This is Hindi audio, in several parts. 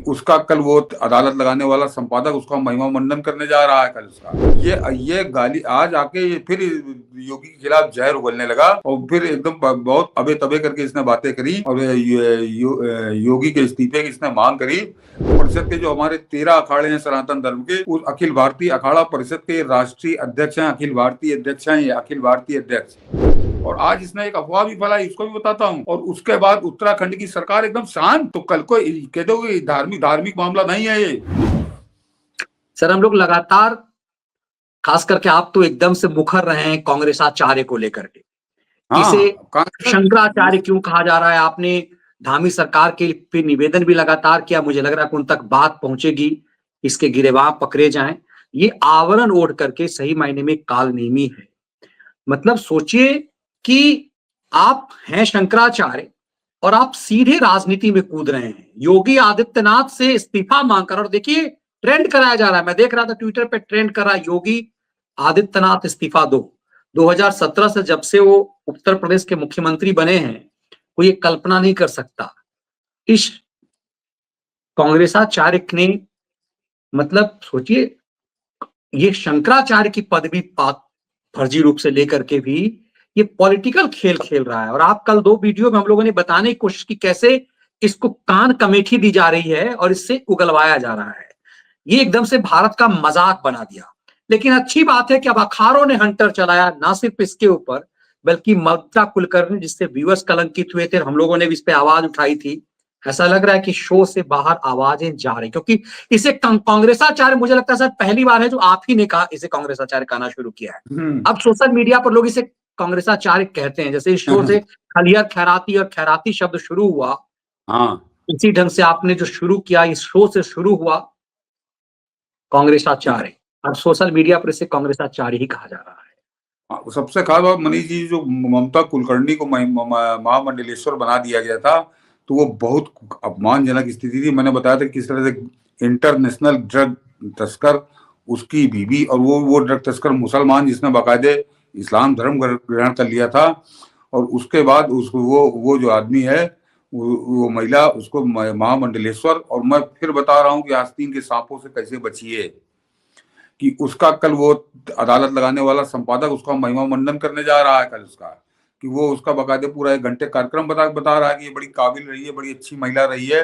उसका कल वो अदालत लगाने वाला संपादक उसका महिमा मंडन करने जा रहा है कल उसका। ये गाली आज आके ये फिर योगी के खिलाफ जहर उगलने लगा और फिर एकदम बहुत अबे तबे करके इसने बातें करी और योगी के इस्तीफे की इसने मांग करी। परिषद के जो हमारे 13 अखाड़े हैं सनातन धर्म के, उस अखिल भारतीय अखाड़ा परिषद के राष्ट्रीय अध्यक्ष हैं, अखिल भारतीय अध्यक्ष हैं, ये अखिल भारतीय अध्यक्ष। और आज इसने एक अफवाह भी फैलाई, इसको भी बताता हूँ। और उसके बाद उत्तराखंड की सरकार एकदम शांत, तो कल को कह दोगे धार्मिक मामला नहीं है ये। सर हम लोग लगातार, खास करके आप तो एकदम से मुखर रहे हैं कांग्रेसाचार्य को लेकर के। इसे शंकराचार्य क्यों कहा जा रहा है? आपने धामी सरकार के पे निवेदन भी लगातार किया, मुझे लग रहा है कि उन तक बात पहुंचेगी, इसके गिरेबान पकड़े जाएं। ये आवरण ओढ़ करके सही मायने में कालनेमी है। मतलब सोचिए कि आप हैं शंकराचार्य और आप सीधे राजनीति में कूद रहे हैं, योगी आदित्यनाथ से इस्तीफा मांगकर। और देखिए ट्रेंड कराया जा रहा है, मैं देख रहा था ट्विटर पे ट्रेंड कर रहा है, योगी आदित्यनाथ इस्तीफा दो। 2017 से जब से वो उत्तर प्रदेश के मुख्यमंत्री बने हैं, वो ये कल्पना नहीं कर सकता इस कांग्रेसाचार्य ने, मतलब सोचिए ये शंकराचार्य की पदवी फर्जी रूप से लेकर के भी ये पॉलिटिकल खेल खेल रहा है। और आप कल 2 वीडियो में हम लोगों ने बताने की कोशिश की कैसे इसको कान कमेठी दी जा रही है और इससे उगलवाया जा रहा है। ये एकदम से भारत का मजाक बना दिया। लेकिन अच्छी बात है कि अब अखाड़ों ने हंटर चलाया, ना सिर्फ इसके ऊपर बल्कि ममता कुलकर्णी जिससे व्यूअर्स कलंकित हुए थे, हम लोगों ने भी इस पे आवाज उठाई थी। ऐसा लग रहा है कि शो से बाहर आवाजें जा रही, क्योंकि इसे कांग्रेसाचार्य, मुझे लगता है सर पहली बार है जो आप ही ने कहा इसे कांग्रेसाचार्य कहना शुरू किया है। अब सोशल मीडिया पर लोग इसे कांग्रेसाचार्य कहते हैं। जैसे इस शो से खलियर खैराती और खैराती शब्द शुरू हुआ, इसी ढंग से आपने जो शुरू किया, इस शो से शुरू हुआ कांग्रेसाचार्य, और सोशल मीडिया पर इसे कांग्रेसाचार्य ही कहा जा रहा है। सबसे खास बात मनीष जी, जो ममता कुलकर्णी को महामंडलेश्वर बना दिया गया था, तो वो बहुत अपमानजनक स्थिति थी। मैंने बताया था किस तरह से इंटरनेशनल ड्रग तस्कर, उसकी बीवी, और वो ड्रग तस्कर मुसलमान जिसने बाकायदे इस्लाम धर्म ग्रहण कर लिया था। और उसके बाद उसको वो जो आदमी है, वो महिला, उसको महामंडलेश्वर, और मैं फिर बता रहा हूँ कि आस्तीन के सांपों से कैसे बचिए, कि उसका कल वो अदालत लगाने वाला संपादक उसका महिमा मंडन करने जा रहा है कल उसका, कि वो उसका बाकायदे पूरा 1 घंटे कार्यक्रम बता रहा है कि ये बड़ी काबिल रही है, बड़ी अच्छी महिला रही है,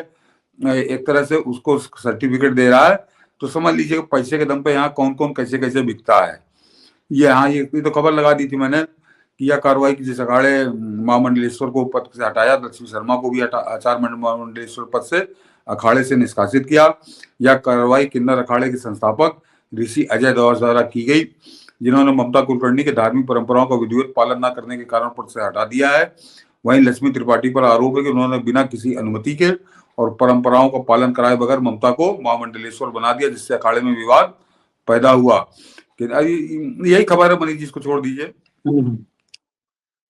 एक तरह से उसको सर्टिफिकेट दे रहा है। तो समझ लीजिए पैसे के दम पे यहाँ कौन कौन कैसे कैसे बिकता है। ये हाँ, ये तो खबर लगा दी थी मैंने कि यह कार्रवाई की, जिस अखाड़े महामंडलेश्वर को पद से हटाया, लक्ष्मी शर्मा को भी आचार्य महामंडलेश्वर पद से अखाड़े से निष्कासित किया। यह कार्रवाई किन्नर अखाड़े के संस्थापक ऋषि अजय द्वारा की गई, जिन्होंने ममता कुलकर्णी के धार्मिक परंपराओं का विधिवत पालन न करने के कारण पद से हटा दिया है। वहीं लक्ष्मी त्रिपाठी पर आरोप है कि उन्होंने बिना किसी अनुमति के और परंपराओं का पालन कराए बगैर ममता को महामंडलेश्वर बना दिया, जिससे अखाड़े में विवाद पैदा हुआ। यही खबर है मनीष जी, इसको छोड़ दीजिए।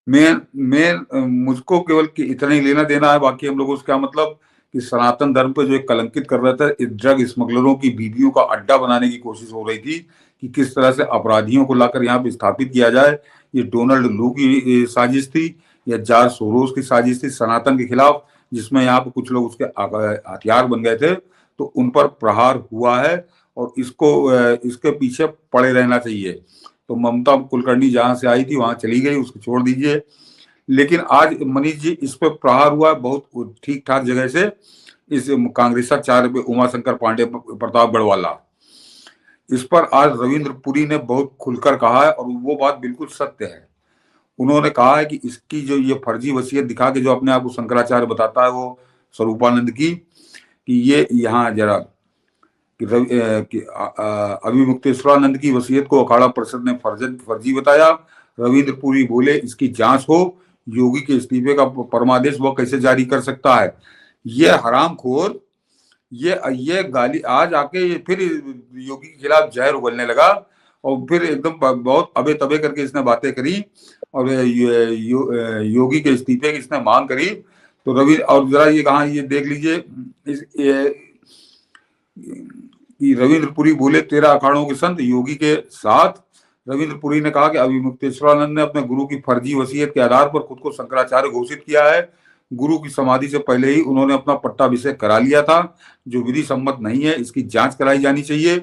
मैं मुझको केवल इतना ही लेना देना है, बाकी हम लोगों से क्या मतलब कि सनातन धर्म पे जो एक कलंकित कर रहा था, इस ड्रग स्मगलरों की बीवियों का अड्डा बनाने की कोशिश हो रही थी कि किस तरह से अपराधियों को लाकर यहाँ पे स्थापित किया जाए। ये डोनाल्ड लू की साजिश थी या जॉर्ज सोरोस की साजिश थी सनातन के खिलाफ, जिसमें यहाँ पे कुछ लोग उसके हथियार बन गए थे। तो उन पर प्रहार हुआ है और इसके पीछे पड़े रहना चाहिए। तो ममता कुलकर्णी जहां से आई थी वहां चली गई, उसको छोड़ दीजिए। लेकिन आज मनीष जी इस पर प्रहार हुआ बहुत ठीक ठाक जगह से, इस कांग्रेसाचार्य पे, उमाशंकर पांडे, प्रतापगढ़ वाला, इस पर आज रविंद्र पुरी ने बहुत खुलकर कहा है और वो बात बिल्कुल सत्य है। उन्होंने कहा है कि इसकी जो ये फर्जी वसीयत दिखा के जो अपने आप को शंकराचार्य बताता है वो स्वरूपानंद की, कि ये यहाँ जरा कि अभिमुक्तेश्वरानंद की वसीयत को अखाड़ा परिषद ने फर्जी बताया। रविंद्र पुरी बोले इसकी जांच हो, योगी के इस्तीफे का परमादेश वो कैसे जारी कर सकता है। ये हरामखोर, ये गाली आज आके ये फिर योगी के खिलाफ जहर उगलने लगा और फिर एकदम बहुत अबे तबे करके इसने बातें करी और योगी के इस्तीफे की इसने मांग करी। तो रवि, और जरा ये कहा, ये देख लीजिए कि रविंद्र पुरी बोले 13 अखाड़ों के संत योगी के साथ। रविंद्र पुरी ने कहा कि अभिमुक्तेश्वरानंद ने अपने गुरु की फर्जी वसीयत के आधार पर खुद को शंकराचार्य घोषित किया है। गुरु की समाधि से पहले ही उन्होंने अपना पट्टाभिषेक करा लिया था, जो विधि सम्मत नहीं है। इसकी जांच कराई जानी चाहिए।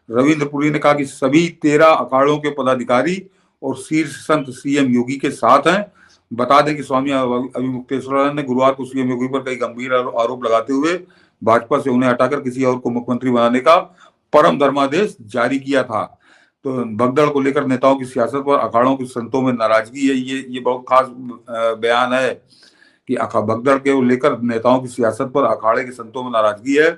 रविंद्रपुरी ने कहा कि सभी 13 अखाड़ों के पदाधिकारी और शीर्ष संत सीएम योगी के साथ हैं। बता दें कि स्वामी अभिमुक्तेश्वरानंद ने गुरुवार को सीएम योगी पर कई गंभीर आरोप लगाते हुए भाजपा से उन्हें हटाकर किसी और को मुख्यमंत्री बनाने का परम धर्मादेश जारी किया था। तो भगदड़ को लेकर नेताओं की सियासत पर अखाड़ों के संतों में नाराजगी है। ये बहुत खास बयान है कि भगदड़ के लेकर नेताओं की सियासत पर अखाड़े के संतों में नाराजगी है।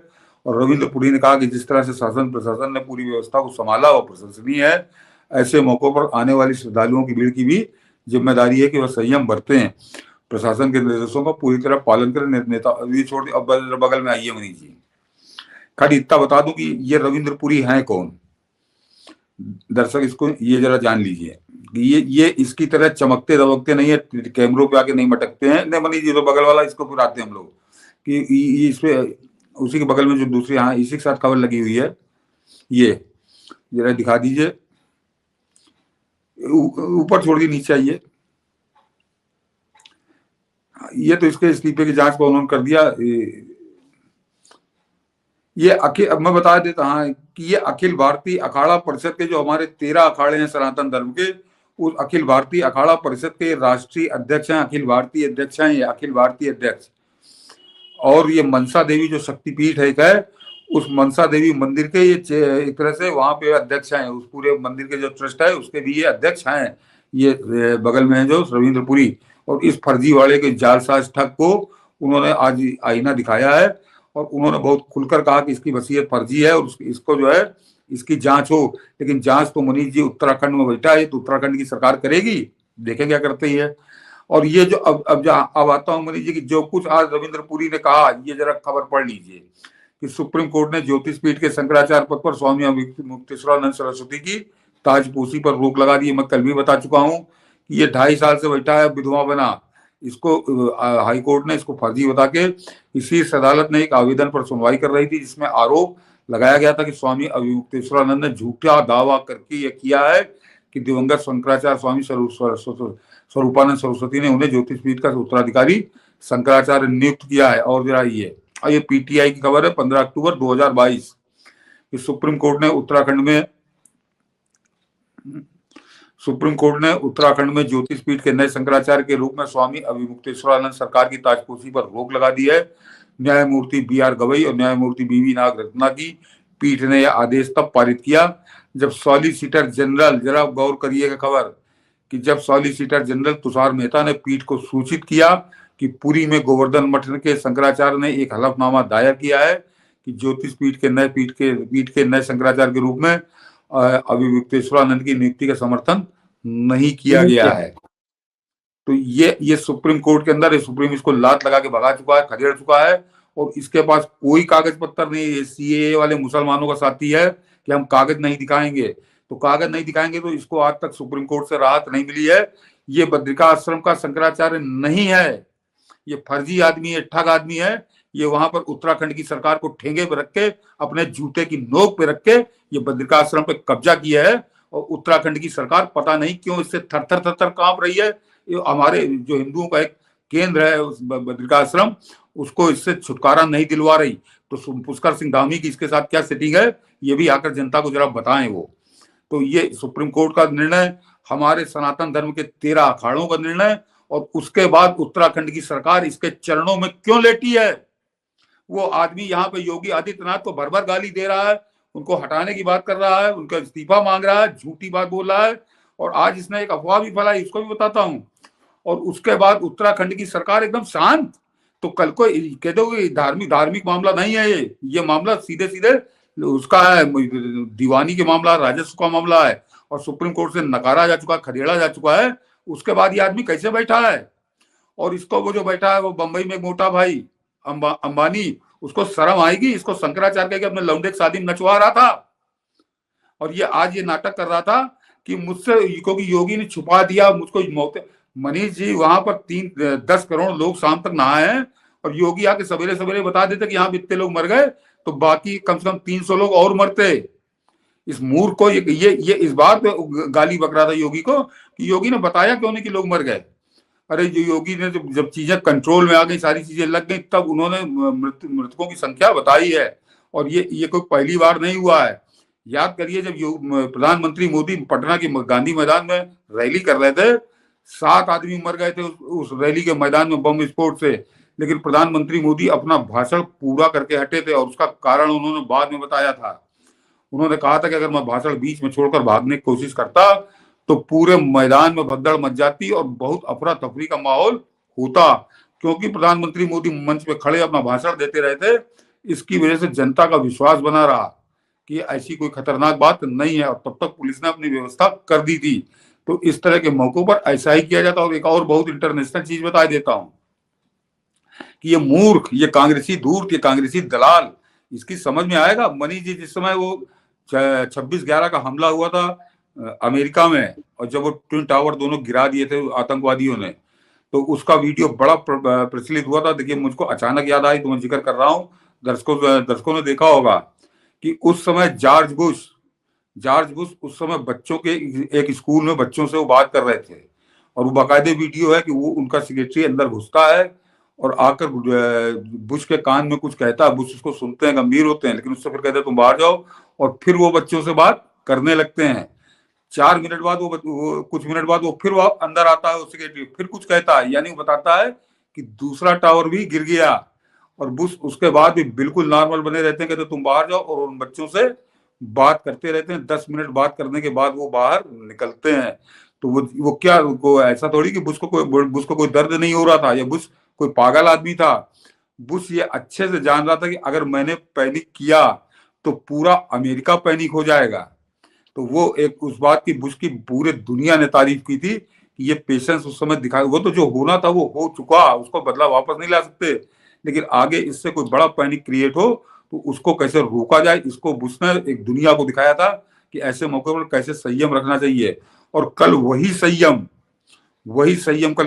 और रविंद्रपुरी ने कहा कि जिस तरह से शासन प्रशासन ने पूरी व्यवस्था को संभाला वो प्रशंसनीय है। ऐसे मौकों पर आने वाली श्रद्धालुओं की भीड़ की भी जिम्मेदारी है कि वह संयम बरतें, प्रशासन के निर्देशों का पूरी तरह पालन करें। नेता ये छोड़ अब बगल में आइए मनीष जी, खाली इतना बता दूं कि ये रविंद्रपुरी हैं कौन। दर्शक इसको ये जरा जान लीजिए कि ये इसकी तरह चमकते दमकते नहीं है, कैमरों पे आके नहीं मटकते हैं। नहीं मनीष जी, तो बगल वाला इसको फिर आते हैं हम लोग कि इस पे उसी के बगल में जो दूसरी, हाँ इसी के साथ खबर लगी हुई है, ये जरा दिखा दीजिए। ऊपर छोड़ दी, नीचे आइए। ये तो इसके इस्तीफे की जांच को उन्होंने कर दिया। ये अब मैं बता देता हाँ कि ये अखिल भारतीय अखाड़ा परिषद के जो हमारे 13 अखाड़े हैं सनातन धर्म के, उस अखिल भारतीय अखाड़ा परिषद के राष्ट्रीय अध्यक्ष हैं, अखिल भारतीय अध्यक्ष हैं, ये अखिल भारतीय अध्यक्ष। और ये मनसा देवी जो शक्तिपीठ है, उस मनसा देवी मंदिर के ये एक तरह से वहां पे अध्यक्ष हैं। उस पूरे मंदिर के जो ट्रस्ट है उसके भी ये अध्यक्ष हैं। ये बगल में है जो रविंद्रपुरी। और इस फर्जीवाड़े के जालसाज ठग को उन्होंने आज आईना दिखाया है और उन्होंने बहुत खुलकर कहा कि इसकी वसीयत फर्जी है और इसको जो है इसकी जांच हो। लेकिन जांच तो मनीष जी उत्तराखंड में बैठा है, तो उत्तराखंड की सरकार करेगी, देखें क्या करती है। और ये जो अब आता हूं मनीष जी की जो कुछ आज रविंद्रपुरी ने कहा, ये जरा खबर पढ़ लीजिए कि सुप्रीम कोर्ट ने ज्योतिष पीठ के शंकराचार्य पद पर स्वामी मुक्तेश्वरानंद सरस्वती की ताजपोशी पर रोक लगा दी। मैं कल भी बता चुका हूं कि ये 2.5 साल से बैठा है विधवा बना। इसको हाई कोर्ट ने इसको फर्जी बता के शीर्ष अदालत ने एक आवेदन पर सुनवाई कर रही थी, जिसमें आरोप लगाया गया था कि स्वामी अभिमुक्तेश्वरानंद ने झूठा दावा करके यह किया है कि दिवंगत शंकराचार्य स्वामी स्वरूपानंद सरस्वती ने उन्हें ज्योतिष पीठ का उत्तराधिकारी शंकराचार्य नियुक्त किया है। और जरा ये पीटीआई की खबर है 15 अक्टूबर 2022 कि सुप्रीम कोर्ट ने उत्तराखंड में ज्योतिष पीठ के नए शंकराचार्य के रूप में स्वामी अभिमुक्तेश्वरानंद सरकार की ताजपोशी पर रोक लगा दी है। न्यायमूर्ति BR गवई और न्यायमूर्ति BV नागरत्ना की पीठ ने यह आदेश तब पारित किया जब सॉलिसिटर जनरल, जरा गौर करिएगा खबर, कि जब सॉलिसिटर जनरल तुषार मेहता ने पीठ को सूचित किया कि पुरी में गोवर्धन मठ के शंकराचार्य ने एक हलफनामा दायर किया है कि ज्योतिष पीठ के नए शंकराचार्य के रूप में अभिमुक्तेश्वरानंद की नियुक्ति का समर्थन नहीं किया गया है। तो ये सुप्रीम कोर्ट के अंदर सुप्रीम इसको लात लगा के भगा चुका है, खदेड़ चुका है और इसके पास कोई कागज पत्तर नहीं है। CAA वाले मुसलमानों का साथी है कि हम कागज नहीं दिखाएंगे, तो कागज नहीं दिखाएंगे तो इसको आज तक सुप्रीम कोर्ट से राहत नहीं मिली है। ये बद्रिका आश्रम का शंकराचार्य नहीं है, ये फर्जी आदमी है, ठग आदमी है। ये वहां पर उत्तराखंड की सरकार को ठेंगे पे रख के, अपने जूते की नोक पे रख के ये बद्रिका आश्रम पे कब्जा किया है। और उत्तराखंड की सरकार पता नहीं क्यों इससे थर थर कांप रही है। हमारे जो हिंदुओं का एक केंद्र है उस बद्रिका आश्रम, उसको इससे छुटकारा नहीं दिलवा रही। तो पुष्कर सिंह धामी की इसके साथ क्या सेटिंग है, ये भी आकर जनता को जरा बताएं वो। तो ये सुप्रीम कोर्ट का निर्णय, हमारे सनातन धर्म के 13 अखाड़ों का निर्णय, और उसके बाद उत्तराखंड की सरकार इसके चरणों में क्यों लेटी है। वो आदमी यहाँ पे योगी आदित्यनाथ को भर भर गाली दे रहा है, उनको हटाने की बात कर रहा है, उनका इस्तीफा मांग रहा है, झूठी बात बोल रहा है। और आज इसने एक अफवाह भी फैलाई, इसको भी बताता हूँ। और उसके बाद उत्तराखंड की सरकार एकदम शांत। तो कल को कह दो धार्मिक मामला नहीं है, ये मामला सीधे सीधे उसका है, दीवानी के मामला, राजस्व का मामला है और सुप्रीम कोर्ट से नकारा जा चुका, खदेड़ा जा चुका है। उसके बाद ये आदमी कैसे बैठा है। और इसको वो जो बैठा है वो बंबई में मोटा भाई अंबानी, उसको शर्म आएगी। इसको शंकराचार्य के अपने लौंडे की शादी में नचवा रहा था और ये आज ये नाटक कर रहा था कि मुझसे, क्योंकि योगी ने छुपा दिया मुझको मौत। मनीष जी, वहां पर 10 करोड़ लोग शाम तक नहाए हैं और योगी आके सवेरे सवेरे बता देते कि यहाँ इतने लोग मर गए, तो बाकी कम से कम 300 लोग और मरते। इस मूर्ख को ये इस बात पे गाली बक रहा था योगी को कि योगी ने बताया क्यों नहीं कि लोग मर गए। अरे जो योगी ने जब चीजें कंट्रोल में आ गई, सारी चीजें लग गई, तब उन्होंने मृतकों की संख्या बताई है। और ये कोई पहली बार नहीं हुआ है। याद करिए जब प्रधानमंत्री मोदी पटना के गांधी मैदान में रैली कर रहे थे, 7 आदमी मर गए थे उस रैली के मैदान में बम विस्फोट से। लेकिन प्रधानमंत्री मोदी अपना भाषण पूरा करके हटे थे, और उसका कारण उन्होंने बाद में बताया था। उन्होंने कहा था कि अगर मैं भाषण बीच में छोड़कर भागने की कोशिश करता तो पूरे मैदान में भगदड़ मच जाती और बहुत अफरा तफरी का माहौल होता, क्योंकि प्रधानमंत्री मोदी मंच पे खड़े अपना भाषण देते रहे थे। इसकी वजह से जनता का विश्वास बना रहा कि ऐसी कोई खतरनाक बात नहीं है, और तब तक पुलिस ने अपनी व्यवस्था कर दी थी। तो इस तरह के मौकों पर ऐसा ही किया जाता। और एक और बहुत इंटरनेशनल चीज बता देता हूं कि ये मूर्ख, ये कांग्रेसी धूर्त, ये कांग्रेसी दलाल, इसकी समझ में आएगा। मनीष जी, जिस समय वो 26/11 का हमला हुआ था अमेरिका में, और जब वो ट्विन टावर दोनों गिरा दिए थे आतंकवादियों ने, तो उसका वीडियो बड़ा प्रचलित हुआ था। देखिए, मुझको अचानक याद आई तो मैं जिक्र कर रहा हूँ, दर्शकों ने देखा होगा कि उस समय जॉर्ज बुश उस समय बच्चों के एक स्कूल में बच्चों से वो बात कर रहे थे, और वो बाकायदे वीडियो है कि वो उनका सेक्रेटरी अंदर घुसता है और आकर बुश के कान में कुछ कहता है। बुश उसको सुनते हैं, गंभीर होते हैं, लेकिन उससे फिर कहते हैं तुम बाहर जाओ, और फिर वो बच्चों से बात करने लगते हैं। 4 मिनट बाद वो कुछ मिनट बाद वो फिर वो अंदर आता है, वो सेक्रेटरी फिर कुछ कहता है, यानी वो बताता है कि दूसरा टावर भी गिर गया। और बुश उसके बाद भी बिल्कुल नॉर्मल बने रहते हैं, कहते तुम बाहर जाओ, और उन बच्चों से बात करते रहते हैं। 10 मिनट बात करने के बाद वो बाहर निकलते हैं। तो वो क्या, वो ऐसा थोड़ी कि बुश को कोई दर्द नहीं हो रहा था, या बुश कोई पागल आदमी था। बुश ये अच्छे से जान रहा था कि अगर मैंने पैनिक किया तो पूरा अमेरिका पैनिक हो जाएगा। तो वो एक उस बात की बुश की पूरे दुनिया ने तारीफ की थी कि ये पेशेंस उस समय दिखा। वो तो जो होना था वो हो चुका, उसको बदला वापस नहीं ला सकते, लेकिन आगे इससे कोई बड़ा पैनिक क्रिएट हो तो उसको कैसे रोका जाए, इसको बुश ने एक दुनिया को दिखाया था कि ऐसे मौके पर कैसे संयम रखना चाहिए। और कल वही संयम कल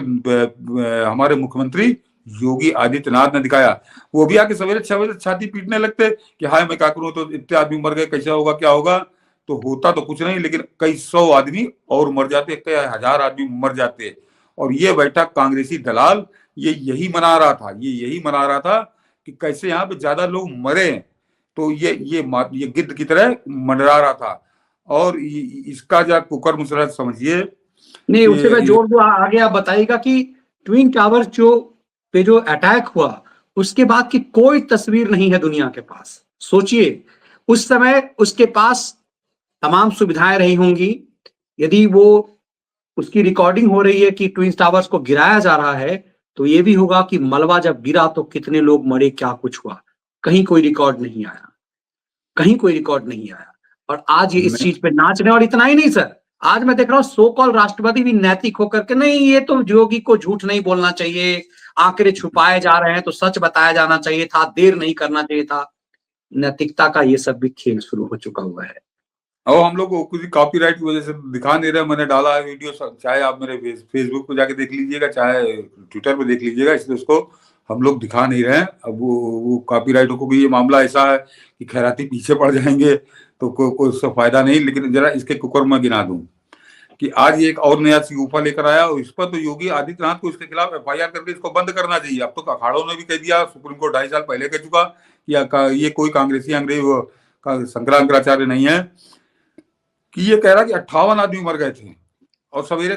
हमारे मुख्यमंत्री योगी आदित्यनाथ ने दिखाया। वो भी आके सवेरे 6 बजे छाती पीटने लगते कि हाय मैं क्या करूं, तो इतने आदमी मर गए, कैसा होगा, क्या होगा। तो होता तो कुछ नहीं, लेकिन कई 100 आदमी और मर जाते, कई हजार आदमी मर जाते। और ये बैठा कांग्रेसी दलाल यही मना रहा था कि कैसे यहाँ पे ज्यादा लोग मरे। तो ये गिद्ध की तरह मंडरा रहा था। और इसका जो कुकर्म समझिए नहीं, उसे मैं कि जोड़ दूं, आगे आप बताइएगा कि ट्विन टावर जो अटैक हुआ उसके बाद की कोई तस्वीर नहीं है दुनिया के पास। सोचिए, उस समय उसके पास तमाम सुविधाएं रही होंगी। यदि वो उसकी रिकॉर्डिंग हो रही है कि ट्विन टावर्स को गिराया जा रहा है, तो ये भी होगा कि मलबा जब गिरा तो कितने लोग मरे, क्या कुछ हुआ। कहीं कोई रिकॉर्ड नहीं आया, कहीं कोई रिकॉर्ड नहीं आया। और आज ये इस चीज पे नाच रहे हैं। और इतना ही नहीं सर, आज मैं देख रहा हूं सो कॉल राष्ट्रपति भी नैतिक होकर के, नहीं ये तो योगी को झूठ नहीं बोलना चाहिए, आंकड़े छुपाए जा रहे हैं तो सच बताया जाना चाहिए था, देर नहीं करना चाहिए था। नैतिकता का ये सब भी खेल शुरू हो चुका हुआ है। और हम लोग को कुछ कॉपीराइट की वजह से दिखा नहीं रहे। मैंने डाला है वीडियो, चाहे आप मेरे फेसबुक पे जाके देख लीजिएगा, चाहे ट्विटर पे देख लीजिएगा, इसलिए उसको हम लोग दिखा नहीं रहे हैं। अब वो कॉपीराइटों को भी ये मामला ऐसा है कि खैराती पीछे पड़ जाएंगे, तो कोई उससे फायदा नहीं। लेकिन जरा इसके कुकर में गिना दूं कि आज ये एक और नया सिगूफा लेकर आया, और इस पर तो योगी आदित्यनाथ को इसके खिलाफ FIR करके इसको बंद करना चाहिए। अब तो अखाड़ों ने भी कह दिया, सुप्रीम कोर्ट 2.5 साल पहले कह चुका कि ये कोई कांग्रेसी अंग्रेज शंकराचार्य नहीं है कि ये कह रहा कि 58 आदमी मर गए थे, और सवेरे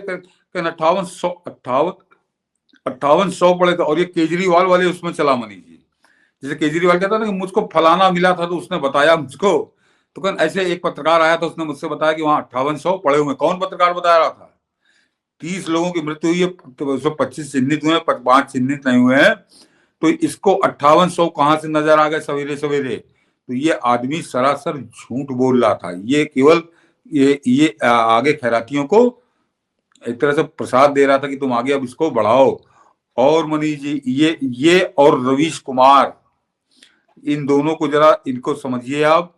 5800 पड़े थे। और ये केजरीवाल वाले उसमें चला मनी जी, जैसे केजरीवाल कहता ना कि मुझको फलाना मिला था तो उसने बताया मुझको, तो कौन ऐसे एक पत्रकार आया था, उसने मुझसे बताया कि वहां 5800 पड़े हुए। कौन पत्रकार बता रहा था? 30 लोगों की मृत्यु हुई है, तो 25 चिन्हित हुए हैं, 5 चिन्हित नहीं हुए हैं। तो इसको 5800 कहां से नजर आ गए सवेरे सवेरे? तो ये आदमी सरासर झूठ बोल रहा था। ये केवल ये आगे खैरातियों को एक तरह से प्रसाद दे रहा था कि तुम आगे अब इसको बढ़ाओ। और मनीष जी, ये और रवीश कुमार, इन दोनों को जरा इनको समझिए आप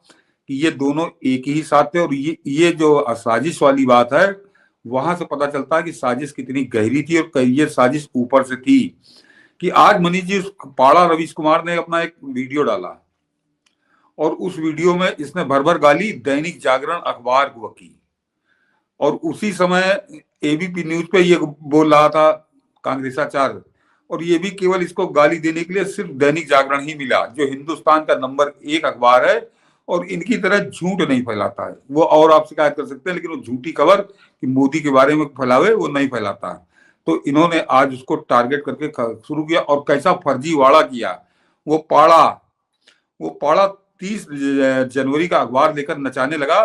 कि ये दोनों एक ही साथ थे। और ये जो साजिश वाली बात है, वहां से पता चलता है कि साजिश कितनी गहरी थी, और ये साजिश ऊपर से थी। कि आज मनीष जी, पाड़ा रवीश कुमार ने अपना एक वीडियो डाला, और उस वीडियो में इसने भर भर गाली दैनिक जागरण अखबार को की। और उसी समय ABP न्यूज पे ये बोल रहा था कांग्रेसाचार। और ये भी केवल इसको गाली देने के लिए सिर्फ दैनिक जागरण ही मिला, जो हिंदुस्तान का नंबर 1 अखबार है और इनकी तरह झूठ नहीं फैलाता है। वो और आप शिकायत कर सकते हैं, लेकिन वो झूठी खबर कि मोदी के बारे में फैलावे वो नहीं फैलाता है। तो इन्होंने आज उसको टारगेट करके शुरू किया और कैसा फर्जीवाड़ा किया। वो पाड़ा वो पाड़ा 30 जनवरी का अखबार लेकर नचाने लगा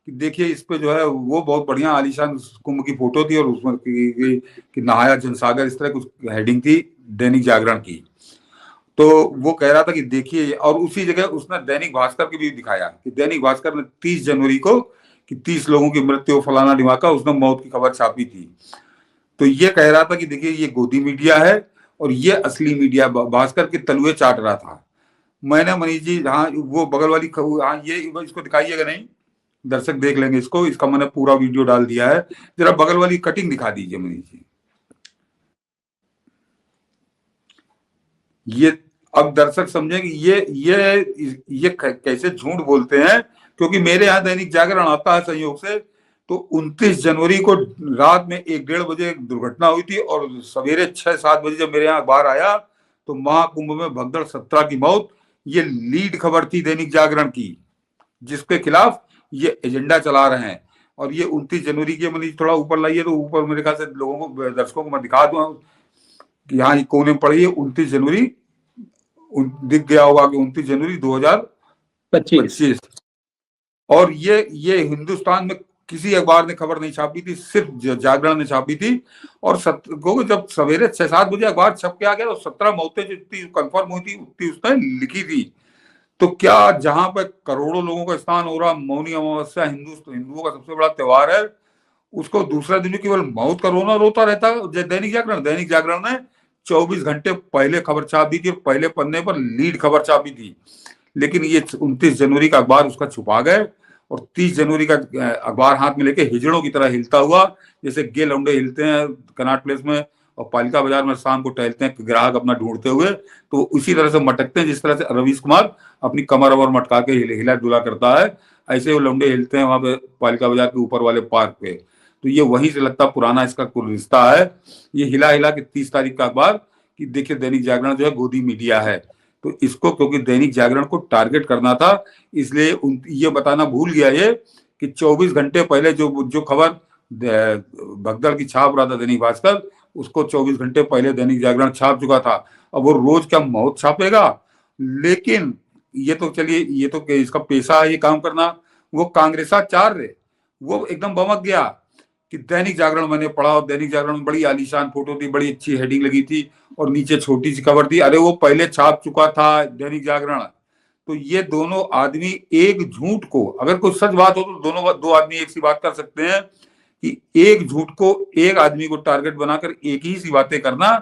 कि देखिए इस पे जो है वो बहुत बढ़िया आलीशान कुंभ की फोटो थी और उसमें कि नहाया जनसागर, इस तरह कुछ हेडिंग थी दैनिक जागरण की। तो वो कह रहा था कि देखिए, और उसी जगह उसने दैनिक भास्कर की भी दिखाया कि दैनिक भास्कर ने 30 जनवरी को कि 30 लोगों की मृत्यु फलाना दिमाग, उसने मौत की खबर छापी थी। तो ये कह रहा था कि देखिए ये गोदी मीडिया है और ये असली मीडिया, भास्कर के तलुए चाट रहा था। मैंने मनीष जी, हाँ वो बगल वाली, हाँ ये इसको दिखाइएगा नहीं, दर्शक देख लेंगे इसको, इसका मैंने पूरा वीडियो डाल दिया है। जरा बगल वाली कटिंग दिखा दीजिए मनीष जी। ये अब दर्शक समझेंगे ये कैसे झूठ बोलते हैं, क्योंकि मेरे यहाँ दैनिक जागरण आता है संयोग से। तो 29 जनवरी को रात में 1-1:30 बजे एक दुर्घटना हुई थी और सवेरे 6-7 बजे जब मेरे यहाँ अखबार आया तो महाकुंभ में भगदड़ 17 की मौत, ये लीड खबर थी दैनिक जागरण की, जिसके खिलाफ ये एजेंडा चला रहे हैं। और ये 29 जनवरी की, मनीष थोड़ा ऊपर लाइए, तो ऊपर मेरे ख्याल से लोगों को, दर्शकों को मैं दिखा दूं कि यहाँ कोने में पड़ी है 29 जनवरी, दिख गया होगा कि 29 जनवरी 2025। और ये हिंदुस्तान में किसी अखबार ने खबर नहीं छापी थी, सिर्फ जागरण ने छापी थी। और जब सवेरे 6-7 बजे अखबार छप के आ गया तो 17 मौतें जितनी कंफर्म हुई थी उतनी उसने लिखी थी। तो क्या जहां पर करोड़ों लोगों का स्नान हो रहा, मौनी अमावस्या हिंदुओं का सबसे बड़ा त्योहार है, उसको दूसरा दिन केवल मौत का रोना रोता रहता है दैनिक जागरण ने 24 घंटे पहले खबर छाप दी थी, पहले पन्ने पर लीड खबर छापी थी। लेकिन ये 29 जनवरी का अखबार उसका छुपा गए और 30 जनवरी का अखबार हाथ में लेके हिजड़ों की तरह हिलता हुआ, जैसे गे लौंडे हिलते हैं कनाट प्लेस में और पालिका बाजार में शाम को टहलते हैं ग्राहक अपना ढूंढते हुए, तो उसी तरह से मटकते हैं जिस तरह से रवीश कुमार अपनी कमर अमर मटका के हिला डुला करता है, ऐसे वो लौंडे हिलते हैं वहां पे पालिका बाजार के ऊपर वाले पार्क पे। तो ये वहीं से लगता पुराना इसका कुल रिश्ता है। ये हिला हिला के 30 तारीख का अखबार कि देखिए दैनिक जागरण जो है गोदी मीडिया है। तो इसको क्योंकि दैनिक जागरण को टारगेट करना था, इसलिए ये बताना भूल गया ये कि 24 घंटे पहले जो खबर भगदड़ की छाप रहा था दैनिक भास्कर, उसको 24 घंटे पहले दैनिक जागरण छाप चुका था। अब वो रोज क्या मौत छापेगा? लेकिन ये तो चलिए, ये तो इसका पेशा है ये काम करना। वो कांग्रेसाचार्य वो एकदम बमक गया कि दैनिक जागरण मैंने पढ़ा और दैनिक जागरण में बड़ी आलीशान फोटो थी, बड़ी अच्छी हेडिंग लगी थी और नीचे छोटी सी खबर थी। अरे वो पहले छाप चुका था दैनिक जागरण। तो ये दोनों आदमी एक झूठ को, अगर कोई सच बात हो तो दो आदमी एक सी बात कर सकते हैं, कि एक झूठ को एक आदमी को टारगेट बनाकर एक ही सी बातें करना,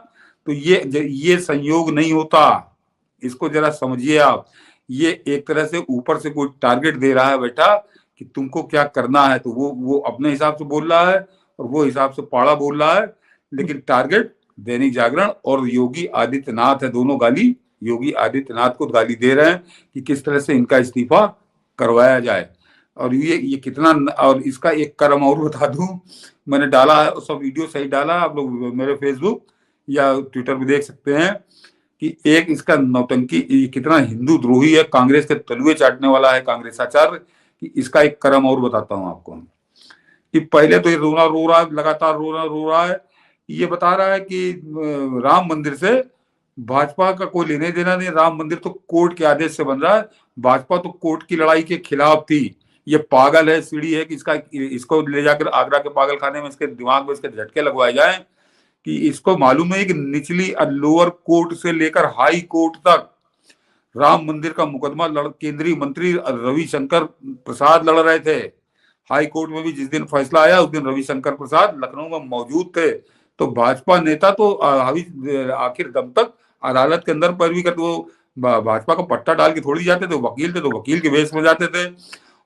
तो ये संयोग नहीं होता। इसको जरा समझिए आप। ये एक तरह से ऊपर से कोई टारगेट दे रहा है बेटा कि तुमको क्या करना है, तो वो अपने हिसाब से बोल रहा है और वो हिसाब से पाड़ा बोल रहा है, लेकिन टारगेट दैनिक जागरण और योगी आदित्यनाथ है। दोनों गाली योगी आदित्यनाथ को गाली दे रहे हैं कि किस तरह से इनका इस्तीफा करवाया जाए। और ये कितना, और इसका एक कर्म और बता दूं, मैंने डाला है सब वीडियो सही डाला, आप लोग मेरे फेसबुक या ट्विटर पे देख सकते हैं कि एक इसका नौटंकी कितना हिंदू द्रोही है, कांग्रेस के तलुए चाटने वाला है कांग्रेसाचार्य। कि इसका एक कर्म और बताता हूं आपको कि पहले तो ये रोना रो रहा है, लगातार रोना रो रहा है। ये बता रहा है कि राम मंदिर से भाजपा का कोई लेने देना नहीं, राम मंदिर तो कोर्ट के आदेश से बन रहा है, भाजपा तो कोर्ट की लड़ाई के खिलाफ थी। ये पागल है, सीढ़ी है कि इसको ले जाकर आगरा के पागल खाने में इसके दिमाग में इसके झटके लगवाए जाए कि इसको मालूम है कि निचली लोअर कोर्ट से लेकर हाई कोर्ट तक राम मंदिर का मुकदमा केंद्रीय मंत्री रविशंकर प्रसाद लड़ रहे थे। हाई कोर्ट में भी जिस दिन फैसला आया उस दिन रविशंकर प्रसाद लखनऊ में मौजूद थे। तो भाजपा नेता तो आखिर दम तक अदालत के अंदर पैरवी करते, वो भाजपा का पट्टा डाल के थोड़ी जाते थे, वकील थे तो वकील के वेश में जाते थे।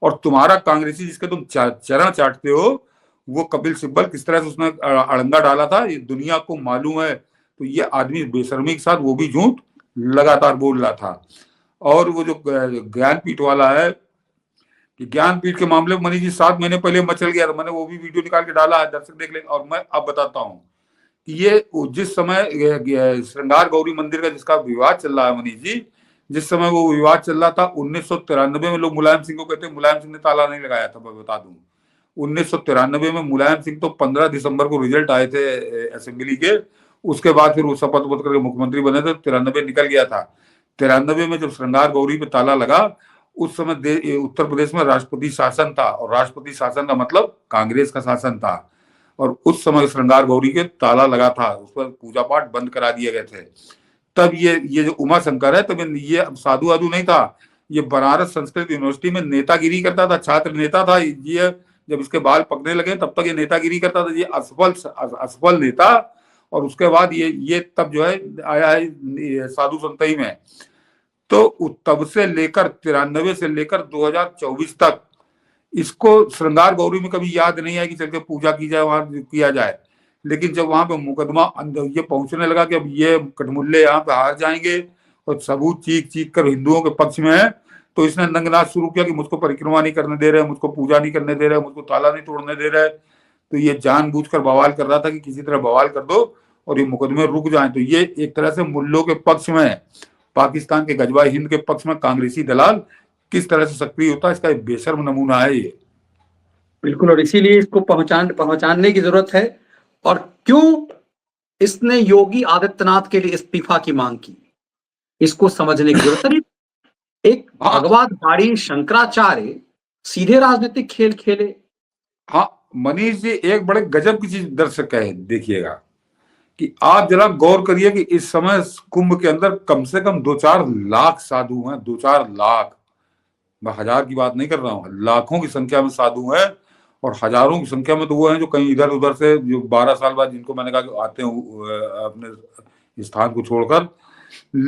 और तुम्हारा कांग्रेसी जिसके तुम चरण चाटते हो, वो कपिल सिब्बल किस तरह से उसने अड़ंगा डाला था ये दुनिया को मालूम है। तो ये आदमी बेशर्मी के साथ वो भी झूठ लगातार बोल रहा था। और वो जो ज्ञानपीठ वाला है कि ज्ञानपीठ के मामले में मनीष जी 7 महीने पहले मचल गया था, मैंने वो भी वीडियो निकाल के डाला है, दर्शक देख लेंगे। और मैं अब बताता हूँ कि ये जिस समय श्रृंगार गौरी मंदिर का जिसका विवाद चल रहा है मनीष जी, जिस समय वो विवाद चल रहा था 1993 में, लोग मुलायम सिंह को कहते हैं, मुलायम सिंह ने ताला नहीं लगाया था, मैं बता दूं 1993 में मुलायम सिंह तो 15 दिसंबर को रिजल्ट आए थे असेंबली के, उसके बाद फिर वो शपथ वपथ करके मुख्यमंत्री बने थे, 93 निकल गया था। 93 में जब श्रृंगार गौरी पे ताला लगा, उस समय उत्तर प्रदेश में राष्ट्रपति शासन था, और राष्ट्रपति शासन का मतलब कांग्रेस का शासन था, और उस समय श्रृंगार गौरी के ताला लगा था, उस पर पूजा पाठ बंद करा दिए गए थे। तब ये जो उमा शंकर है, तब ये साधु वाधु नहीं था, ये बनारस संस्कृत यूनिवर्सिटी में नेतागिरी करता था, छात्र नेता था ये। जब इसके बाल पकने लगे तब तक ये नेतागिरी करता था, ये असफल नेता। और उसके बाद ये तब जो है आया है साधु संतई में। तो तब से लेकर 93 से लेकर 2024 तक इसको श्रृंगार गौरी में कभी याद नहीं आया कि चल के पूजा की जाए, वहां किया जाए। लेकिन जब वहां पे मुकदमा ये पहुंचने लगा कि अब ये कटमुल्ले यहाँ पे हार जाएंगे और सबूत चीख चीख कर हिंदुओं के पक्ष में है, तो इसने नंगनाच शुरू किया कि मुझको परिक्रमा नहीं करने दे रहे, मुझको पूजा नहीं करने दे रहे, मुझको ताला नहीं तोड़ने दे रहे। तो ये जानबूझकर बवाल कर रहा था कि किसी तरह बवाल कर दो और ये मुकदमे रुक जाए। तो ये एक तरह से मुल्लों के पक्ष में है, पाकिस्तान के गजवा हिंद के पक्ष में कांग्रेसी दलाल किस तरह से सक्रिय होता है, इसका एक बेशर्म नमूना है ये। बिल्कुल, और इसीलिए इसको पहचानने की जरूरत है। और क्यों इसने योगी आदित्यनाथ के लिए इस्तीफा की मांग की, इसको समझने की जरूरत है। एक भगवाधारी शंकराचार्य सीधे राजनीतिक खेल खेले। हाँ मनीष जी, एक बड़े गजब की चीज दर्शक है, देखिएगा कि आप जरा गौर करिए कि इस समय कुंभ के अंदर कम से कम 2-4 लाख साधु हैं, 2-4 लाख, मैं हजार की बात नहीं कर रहा हूँ, लाखों की संख्या में साधु हैं। और हजारों की संख्या में तो वो हैं जो कहीं इधर उधर से, जो 12 साल बाद जिनको मैंने कहा कि आते हैं अपने स्थान को छोड़कर।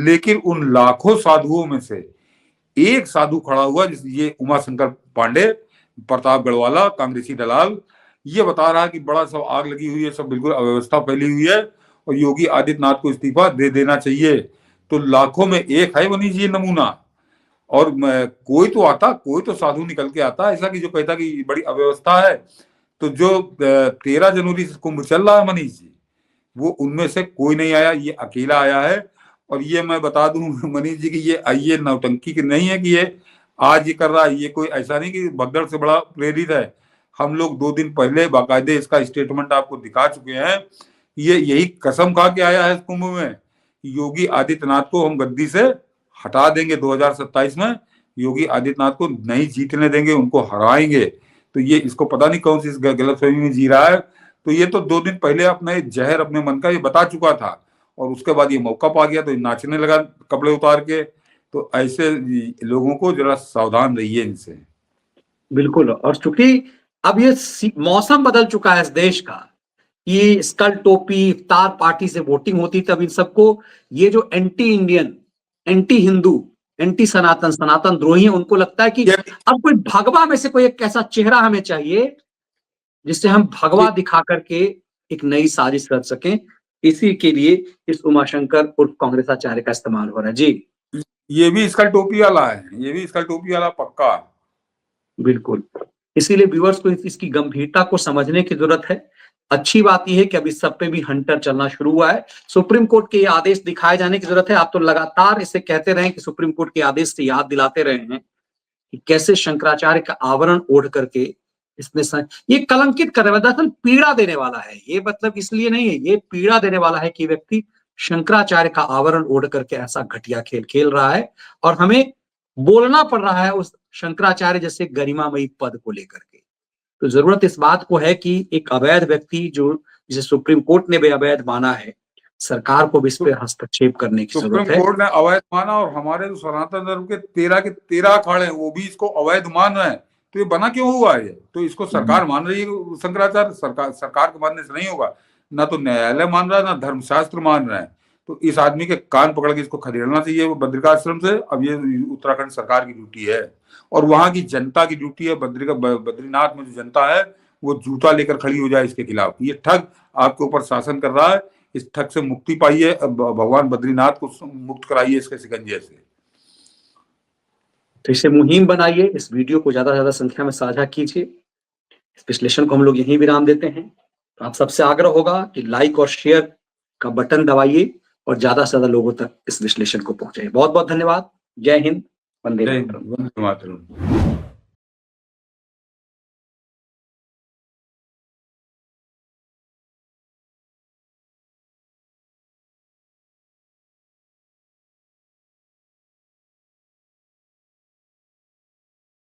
लेकिन उन लाखों साधुओं में से एक साधु खड़ा हुआ, जिस ये उमा शंकर पांडे, प्रतापगढ़ वाला कांग्रेसी दलाल, ये बता रहा है कि बड़ा सब आग लगी हुई है, सब बिल्कुल अव्यवस्था फैली हुई है और योगी आदित्यनाथ को इस्तीफा दे देना चाहिए। तो लाखों में एक है मनीष जी नमूना। और कोई तो साधु निकल के आता ऐसा कि जो कहता कि बड़ी अव्यवस्था है। तो जो 13 जनवरी से कुंभ चल रहा है मनीष जी, वो उनमें से कोई नहीं आया, ये अकेला आया है। और ये मैं बता दूं मनीष जी कि ये नौटंकी की नहीं है कि ये आज ये कर रहा है, ये कोई ऐसा नहीं कि भगदड़ से बड़ा प्रेरित है। हम लोग 2 दिन पहले बाकायदे इसका स्टेटमेंट आपको दिखा चुके हैं। ये यही कसम खा के आया है कुंभ में, योगी आदित्यनाथ को हम गद्दी से हटा देंगे 2027 में, योगी आदित्यनाथ को नहीं जीतने देंगे, उनको हराएंगे। तो ये इसको पता नहीं कौन सी इस गलतफहमी में जी रहा है। तो ये तो 2 दिन पहले अपने जहर अपने मन का ये बता चुका था, और उसके बाद ये मौका पा गया तो नाचने लगा कपड़े उतार के। तो ऐसे लोगों को जरा सावधान रहिए इनसे। बिल्कुल, और चूंकि अब ये मौसम बदल चुका है इस देश का, ये स्कल टोपी इफ्तार पार्टी से वोटिंग होती, तब इन सबको ये जो anti Indian, anti Hindu, anti Sanatan, Sanatan द्रोही है, उनको लगता है कि अब कोई भगवा में से कोई एक ऐसा चेहरा हमें चाहिए जिससे हम भगवा दिखा करके एक नई साजिश कर सकें। इसी के लिए इस उमाशंकर उर्फ कांग्रेसाचार्य का इस्तेमाल हो रहा है। जी, ये भी इसका टोपी वाला है, ये भी इसका टोपी वाला पक्का। बिल्कुल, इसीलिए व्यूअर्स को इसकी गंभीरता को समझने की जरूरत है। अच्छी बात यह है कि अब इस सब पे भी हंटर चलना शुरू हुआ है। सुप्रीम कोर्ट के ये आदेश दिखाए जाने की जरूरत है। आप तो लगातार इसे कहते रहे कि सुप्रीम कोर्ट के आदेश से याद दिलाते रहे हैं कि कैसे शंकराचार्य का आवरण ओढ़ करके इसने ये कलंकित कर रहा है, दरअसल पीड़ा देने वाला है ये, मतलब इसलिए नहीं है, ये पीड़ा देने वाला है कि व्यक्ति शंकराचार्य का आवरण ओढ़ करके ऐसा घटिया खेल खेल रहा है और हमें बोलना पड़ रहा है उस शंकराचार्य जैसे गरिमामयी पद को लेकर के। तो जरूरत इस बात को है कि एक अवैध व्यक्ति जो जिसे सुप्रीम कोर्ट ने भी अवैध माना है, सरकार को भी इस पर हस्तक्षेप करने की जरूरत है। सुप्रीम कोर्ट ने अवैध माना और हमारे जो सनातन धर्म के 13 अखाड़े हैं वो भी इसको अवैध मान रहे हैं। तो ये बना क्यों हुआ है? तो इसको सरकार मान रही है, शंकराचार्य सरकार के मानने से नहीं होगा। ना तो न्यायालय मान रहा है, ना धर्मशास्त्र मान रहे हैं। तो इस आदमी के कान पकड़ के इसको खदेड़ना चाहिए वो बद्रिकाश्रम से। अब ये उत्तराखंड सरकार की ड्यूटी है और वहां की जनता की ड्यूटी है। बद्रीनाथ में जो जनता है वो जूता लेकर खड़ी हो जाए इसके खिलाफ। ये ठग आपके ऊपर शासन कर रहा है, इस ठग से मुक्ति पाइए, भगवान बद्रीनाथ को मुक्त कराइए इसके शिकंजे से। तो इसे मुहिम बनाइए, इस वीडियो को ज्यादा से ज्यादा संख्या में साझा कीजिए। इस विश्लेषण को हम लोग यहीं विराम देते हैं। तो आप सबसे आग्रह होगा कि लाइक और शेयर का बटन दबाइए और ज्यादा से ज्यादा लोगों तक इस विश्लेषण को पहुंचाइए। बहुत बहुत धन्यवाद। जय हिंद, वंदे मातरम। वंदे मातरम।